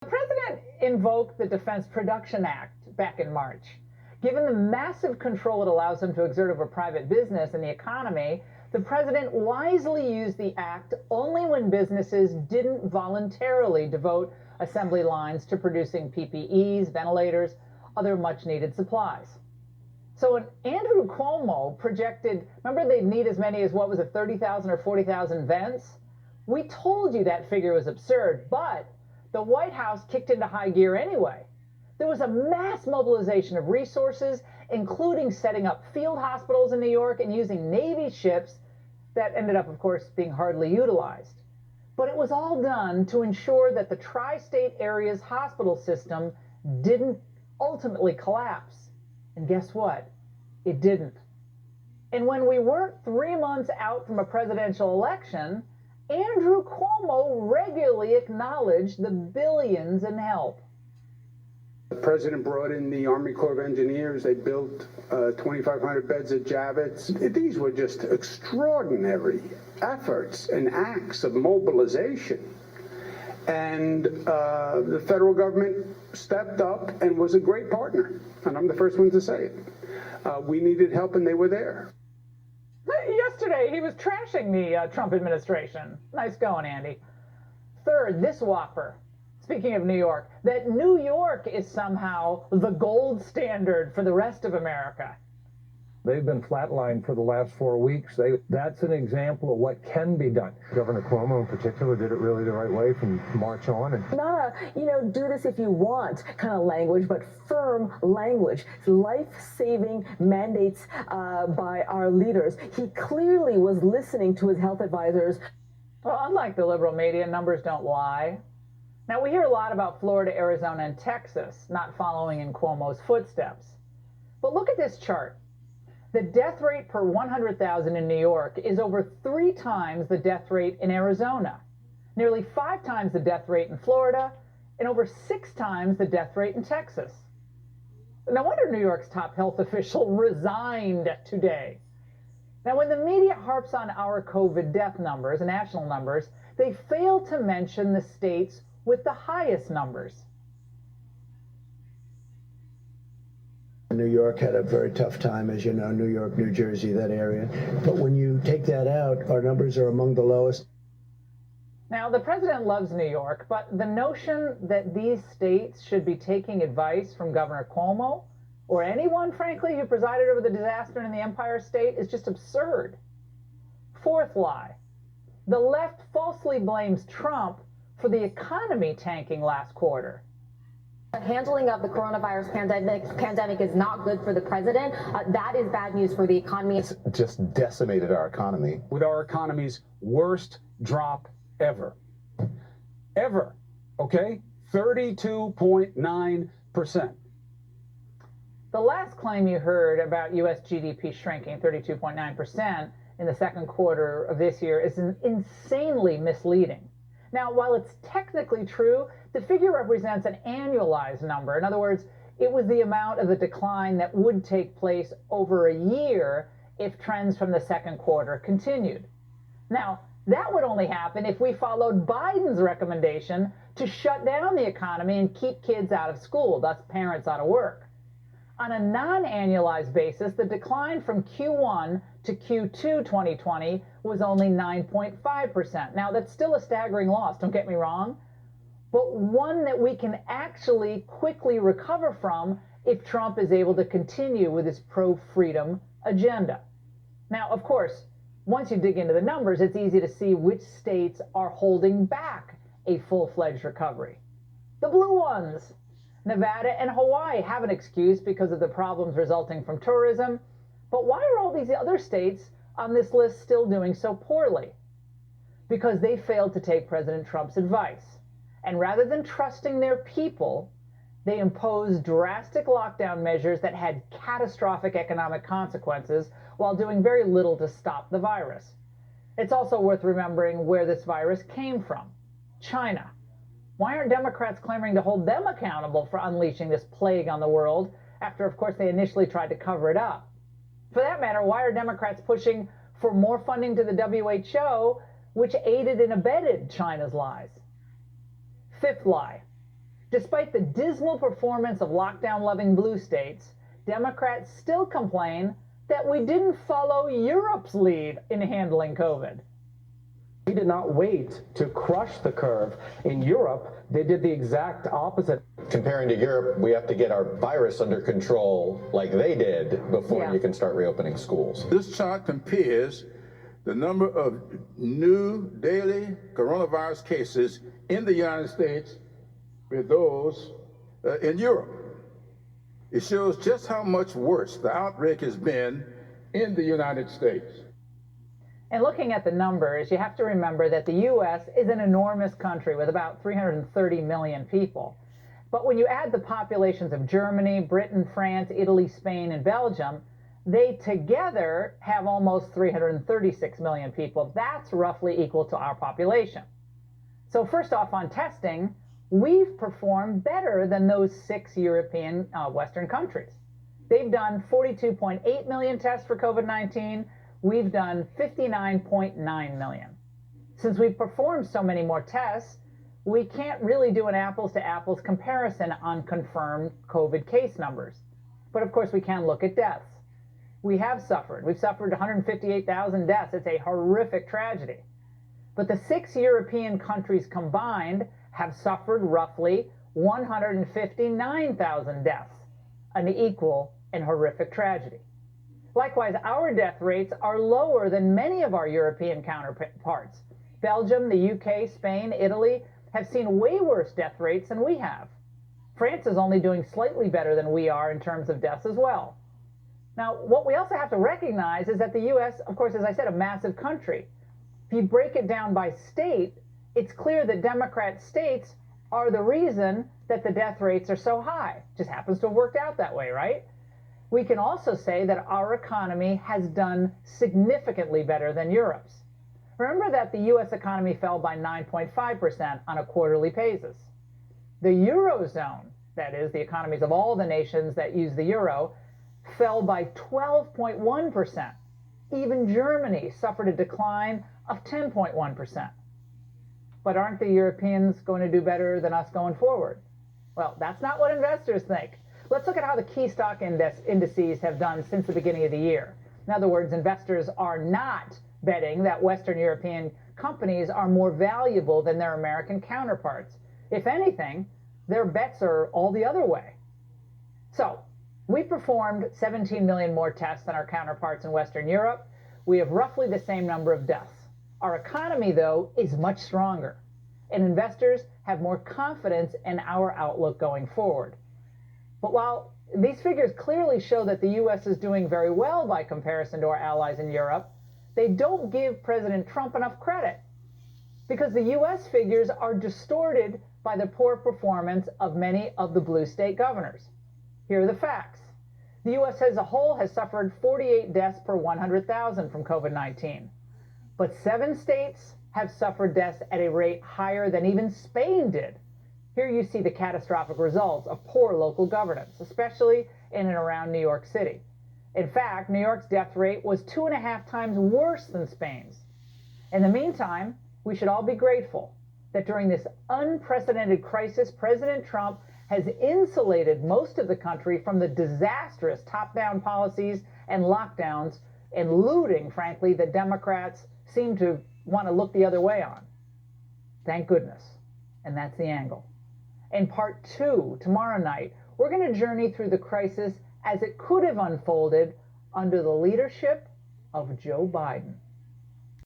The president invoked the Defense Production Act back in March. Given the massive control it allows him to exert over private business and the economy, the president wisely used the act only when businesses didn't voluntarily devote assembly lines to producing PPEs, ventilators, other much-needed supplies. So when Andrew Cuomo projected, remember they'd need as many as, what was it, 30,000 or 40,000 vents? We told you that figure was absurd, but the White House kicked into high gear anyway. There was a mass mobilization of resources, including setting up field hospitals in New York and using Navy ships that ended up, of course, being hardly utilized. But it was all done to ensure that the tri-state area's hospital system didn't ultimately collapse. And guess what? It didn't. And when we weren't 3 months out from a presidential election, Andrew Cuomo regularly acknowledged the billions in help. The president brought in the Army Corps of Engineers. They built 2,500 beds at Javits. These were just extraordinary efforts and acts of mobilization. And the federal government stepped up and was a great partner. And I'm the first one to say it. We needed help, and they were there. Yesterday, he was trashing the Trump administration. Nice going, Andy. Third, this whopper. Speaking of New York, that New York is somehow the gold standard for the rest of America. They've been flatlined for the last 4 weeks. That's an example of what can be done. Governor Cuomo in particular did it really the right way from March on. And not a, do this if you want kind of language, but firm language, life-saving mandates by our leaders. He clearly was listening to his health advisors. Well, unlike the liberal media, numbers don't lie. Now, we hear a lot about Florida, Arizona, and Texas not following in Cuomo's footsteps. But look at this chart. The death rate per 100,000 in New York is over 3 times the death rate in Arizona, nearly 5 times the death rate in Florida, and over 6 times the death rate in Texas. No wonder New York's top health official resigned today. Now, when the media harps on our COVID death numbers, national numbers, they fail to mention the states with the highest numbers. New York had a very tough time, as you know, New York, New Jersey, that area. But when you take that out, our numbers are among the lowest. Now, the president loves New York, but the notion that these states should be taking advice from Governor Cuomo, or anyone, frankly, who presided over the disaster in the Empire State, is just absurd. Fourth lie. The left falsely blames Trump for the economy tanking last quarter. The handling of the coronavirus pandemic is not good for the president. That is bad news for the economy. It's just decimated our economy. With our economy's worst drop ever. Ever. Okay? 32.9%. The last claim you heard about U.S. GDP shrinking 32.9% in the second quarter of this year is insanely misleading. Now, while it's technically true, the figure represents an annualized number. In other words, it was the amount of the decline that would take place over a year if trends from the second quarter continued. Now, that would only happen if we followed Biden's recommendation to shut down the economy and keep kids out of school, thus parents out of work. On a non-annualized basis, the decline from Q1 to Q2 2020 was only 9.5%. Now, that's still a staggering loss, don't get me wrong, but one that we can actually quickly recover from if Trump is able to continue with his pro-freedom agenda. Now, of course, once you dig into the numbers, it's easy to see which states are holding back a full-fledged recovery. The blue ones. Nevada and Hawaii have an excuse because of the problems resulting from tourism. But why are all these other states on this list still doing so poorly? Because they failed to take President Trump's advice. And rather than trusting their people, they imposed drastic lockdown measures that had catastrophic economic consequences while doing very little to stop the virus. It's also worth remembering where this virus came from: China. Why aren't Democrats clamoring to hold them accountable for unleashing this plague on the world after, of course, they initially tried to cover it up? For that matter, why are Democrats pushing for more funding to the WHO, which aided and abetted China's lies? Fifth lie. Despite the dismal performance of lockdown-loving blue states, Democrats still complain that we didn't follow Europe's lead in handling COVID. We did not wait to crush the curve. In Europe, they did the exact opposite. Comparing to Europe, we have to get our virus under control like they did before you can start reopening schools. This chart compares the number of new daily coronavirus cases in the United States with those in Europe. It shows just how much worse the outbreak has been in the United States. And looking at the numbers, you have to remember that the U.S. is an enormous country with about 330 million people. But when you add the populations of Germany, Britain, France, Italy, Spain, and Belgium, they together have almost 336 million people. That's roughly equal to our population. So first off, on testing, we've performed better than those 6 European Western countries. They've done 42.8 million tests for COVID-19. We've done 59.9 million. Since we've performed so many more tests, we can't really do an apples-to-apples comparison on confirmed COVID case numbers. But of course, we can look at deaths. We have suffered. We've suffered 158,000 deaths. It's a horrific tragedy. But the 6 European countries combined have suffered roughly 159,000 deaths, an equal and horrific tragedy. Likewise, our death rates are lower than many of our European counterparts. Belgium, the UK, Spain, Italy have seen way worse death rates than we have. France is only doing slightly better than we are in terms of deaths as well. Now, what we also have to recognize is that the U.S., of course, as I said, a massive country. If you break it down by state, it's clear that Democrat states are the reason that the death rates are so high. Just happens to have worked out that way, right? We can also say that our economy has done significantly better than Europe's. Remember that the U.S. economy fell by 9.5% on a quarterly basis. The Eurozone, that is, the economies of all the nations that use the euro, fell by 12.1%. Even Germany suffered a decline of 10.1%. But aren't the Europeans going to do better than us going forward? Well, that's not what investors think. Let's look at how the key stock indices have done since the beginning of the year. In other words, investors are not betting that Western European companies are more valuable than their American counterparts. If anything, their bets are all the other way. So, we performed 17 million more tests than our counterparts in Western Europe. We have roughly the same number of deaths. Our economy, though, is much stronger, and investors have more confidence in our outlook going forward. But while these figures clearly show that the U.S. is doing very well by comparison to our allies in Europe, they don't give President Trump enough credit, because the U.S. figures are distorted by the poor performance of many of the blue state governors. Here are the facts. The U.S. as a whole has suffered 48 deaths per 100,000 from COVID-19. But 7 states have suffered deaths at a rate higher than even Spain did. Here you see the catastrophic results of poor local governance, especially in and around New York City. In fact, New York's death rate was 2.5 times worse than Spain's. In the meantime, we should all be grateful that during this unprecedented crisis, President Trump has insulated most of the country from the disastrous top-down policies and lockdowns and looting, frankly, that Democrats seem to want to look the other way on. Thank goodness. And that's the angle. In part 2, tomorrow night, we're going to journey through the crisis as it could have unfolded under the leadership of Joe Biden.